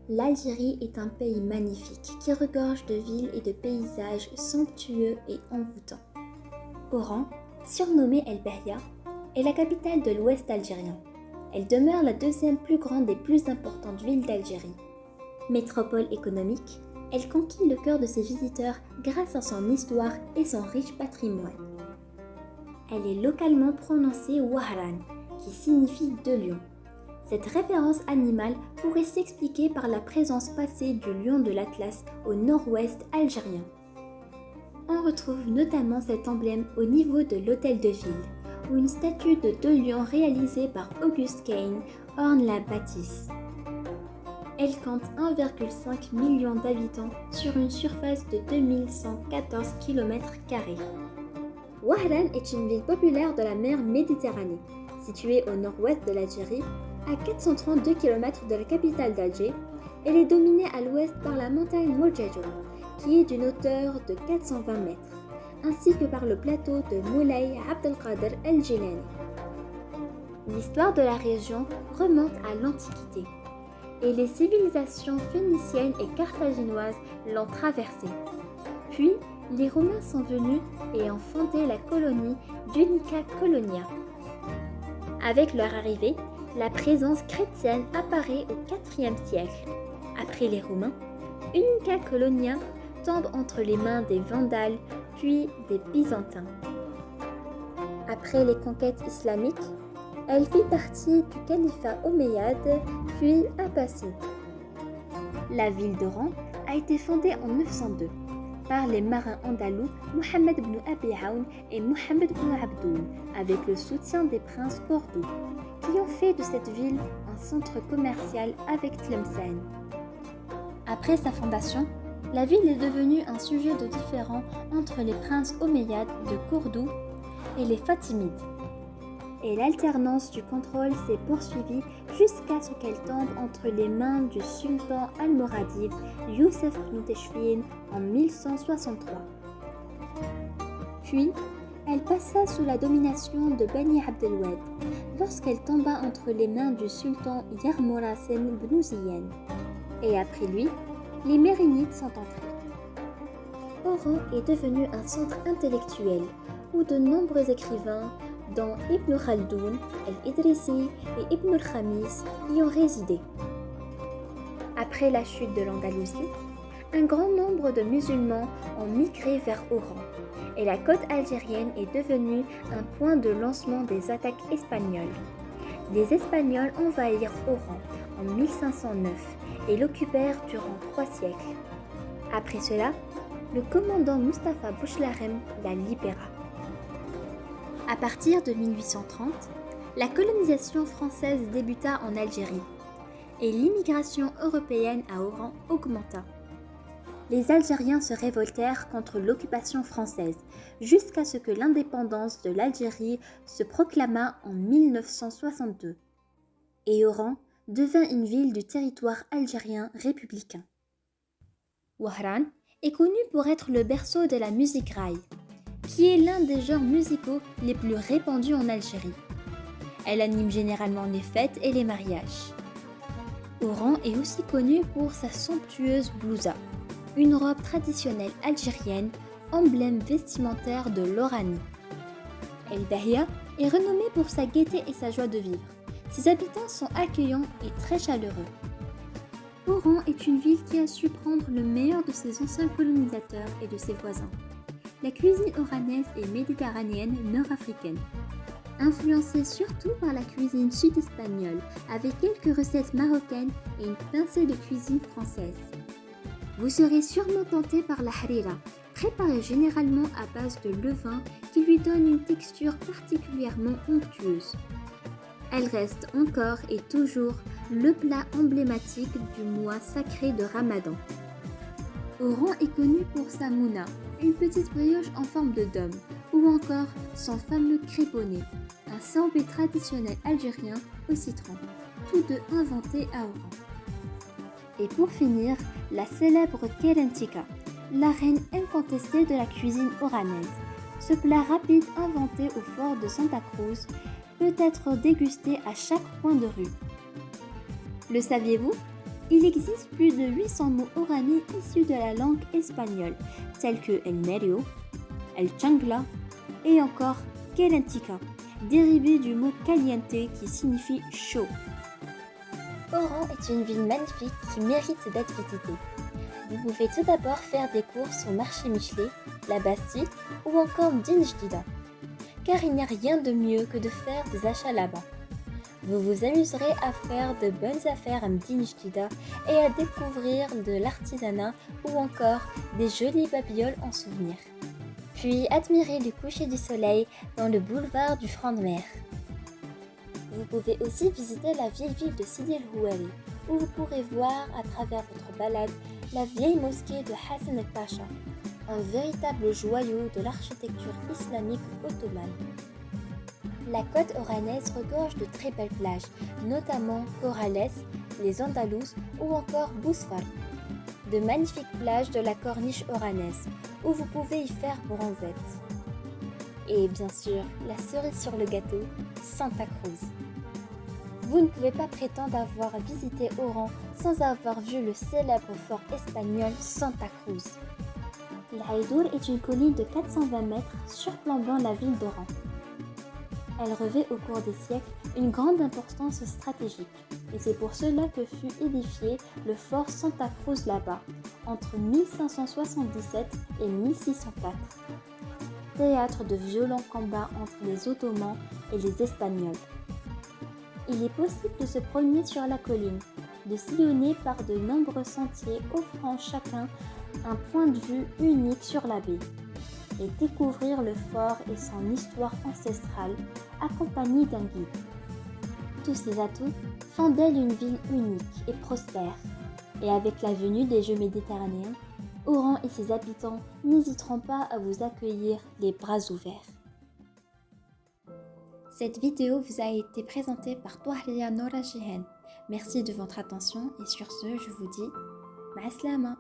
L'Algérie est un pays magnifique qui regorge de villes et de paysages somptueux et envoûtants. Oran, surnommée El Beria, est la capitale de l'ouest algérien. Elle demeure la deuxième plus grande et plus importante ville d'Algérie. Métropole économique, elle conquit le cœur de ses visiteurs grâce à son histoire et son riche patrimoine. Elle est localement prononcée Wahran, qui signifie deux lions. Cette référence animale pourrait s'expliquer par la présence passée du lion de l'Atlas au nord-ouest algérien. On retrouve notamment cet emblème au niveau de l'hôtel de ville, où une statue de deux lions réalisée par Auguste Kane orne la bâtisse. Elle compte 1,5 million d'habitants sur une surface de 2114 km². Wahran est une ville populaire de la mer Méditerranée, située au nord-ouest de l'Algérie, à 432 km de la capitale d'Alger. Elle est dominée à l'ouest par la montagne Mourjadjoun, qui est d'une hauteur de 420 mètres, ainsi que par le plateau de Moulay Abdelkader el-Jilani. L'histoire de la région remonte à l'Antiquité, et les civilisations phéniciennes et carthaginoises l'ont traversée. Puis, les Romains sont venus et ont fondé la colonie d'Unica Colonia. Avec leur arrivée, la présence chrétienne apparaît au IVe siècle. Après les Romains, Unica Colonia tombe entre les mains des Vandales puis des Byzantins. Après les conquêtes islamiques, elle fit partie du califat omeyyade puis abbasside. La ville d'Oran a été fondée en 902 par les marins andalous Mohammed ibn Abi Aoun et Mohammed ibn Abdoul, avec le soutien des princes cordoue, qui ont fait de cette ville un centre commercial avec Tlemcen. Après sa fondation, la ville est devenue un sujet de différend entre les princes omeyyades de Cordoue et les Fatimides. Et l'alternance du contrôle s'est poursuivie jusqu'à ce qu'elle tombe entre les mains du sultan almoradide Youssef ibn Teshfin en 1163. Puis, elle passa sous la domination de Bani Abdelwed lorsqu'elle tomba entre les mains du sultan Yarmorasen ibn Ziyane. Et après lui, les Mérinides sont entrés. Oran est devenu un centre intellectuel où de nombreux écrivains, dont Ibn Khaldoun, El-Idrissi et Ibn al-Khamis, y ont résidé. Après la chute de l'Andalousie, un grand nombre de musulmans ont migré vers Oran et la côte algérienne est devenue un point de lancement des attaques espagnoles. Les Espagnols envahirent Oran en 1509 et l'occupèrent durant 3 siècles. Après cela, le commandant Mustapha Bouchlaham la libéra. À partir de 1830, la colonisation française débuta en Algérie et l'immigration européenne à Oran augmenta. Les Algériens se révoltèrent contre l'occupation française jusqu'à ce que l'indépendance de l'Algérie se proclama en 1962 et Oran devint une ville du territoire algérien républicain. Wahran est connue pour être le berceau de la musique raï, qui est l'un des genres musicaux les plus répandus en Algérie. Elle anime généralement les fêtes et les mariages. Oran est aussi connue pour sa somptueuse blousa, une robe traditionnelle algérienne, emblème vestimentaire de l'Oranie. El Bahia est renommée pour sa gaieté et sa joie de vivre. Ses habitants sont accueillants et très chaleureux. Oran est une ville qui a su prendre le meilleur de ses anciens colonisateurs et de ses voisins. La cuisine oranaise est méditerranéenne nord-africaine, influencée surtout par la cuisine sud-espagnole, avec quelques recettes marocaines et une pincée de cuisine française. Vous serez sûrement tenté par la harira, préparée généralement à base de levain qui lui donne une texture particulièrement onctueuse. Elle reste encore et toujours le plat emblématique du mois sacré de Ramadan. Oran est connu pour sa mouna, une petite brioche en forme de dôme, ou encore son fameux crêponné, un sorbet traditionnel algérien au citron, tous deux inventés à Oran. Et pour finir, la célèbre kerentika, la reine incontestée de la cuisine oranaise. Ce plat rapide inventé au fort de Santa Cruz peut être dégusté à chaque coin de rue. Le saviez-vous ? Il existe plus de 800 mots oranais issus de la langue espagnole, tels que el medio, el chancla et encore kelentica, dérivé du mot caliente qui signifie chaud. Oran est une ville magnifique qui mérite d'être visitée. Vous pouvez tout d'abord faire des courses au marché Michelet, la Bastille ou encore Din Jdida, car il n'y a rien de mieux que de faire des achats là-bas. Vous vous amuserez à faire de bonnes affaires à Din Jdida et à découvrir de l'artisanat ou encore des jolies babioles en souvenir. Puis admirez le coucher du soleil dans le boulevard du Franc de Mer. Vous pouvez aussi visiter la vieille ville de Sidi El Houari, où vous pourrez voir à travers votre balade la vieille mosquée de Hassan el-Pacha, un véritable joyau de l'architecture islamique ottomane. La côte oranaise regorge de très belles plages, notamment Corrales, les Andalouses ou encore Bousfar. De magnifiques plages de la corniche oranaise, où vous pouvez y faire bronzette. Et bien sûr, la cerise sur le gâteau, Santa Cruz. Vous ne pouvez pas prétendre avoir visité Oran sans avoir vu le célèbre fort espagnol Santa Cruz. L'Aïdour est une colline de 420 mètres surplombant la ville d'Oran. Elle revêt au cours des siècles une grande importance stratégique, et c'est pour cela que fut édifié le fort Santa Cruz là-bas, entre 1577 et 1604. Théâtre de violents combats entre les Ottomans et les Espagnols. Il est possible de se promener sur la colline, de sillonner par de nombreux sentiers offrant chacun un point de vue unique sur la baie, et découvrir le fort et son histoire ancestrale accompagné d'un guide. Tous ces atouts font d'elle une ville unique et prospère, et avec la venue des Jeux méditerranéens, Oran et ses habitants n'hésiteront pas à vous accueillir les bras ouverts. Cette vidéo vous a été présentée par Touahlia Nora Jihen. Merci de votre attention et sur ce, je vous dis Ma'aslama.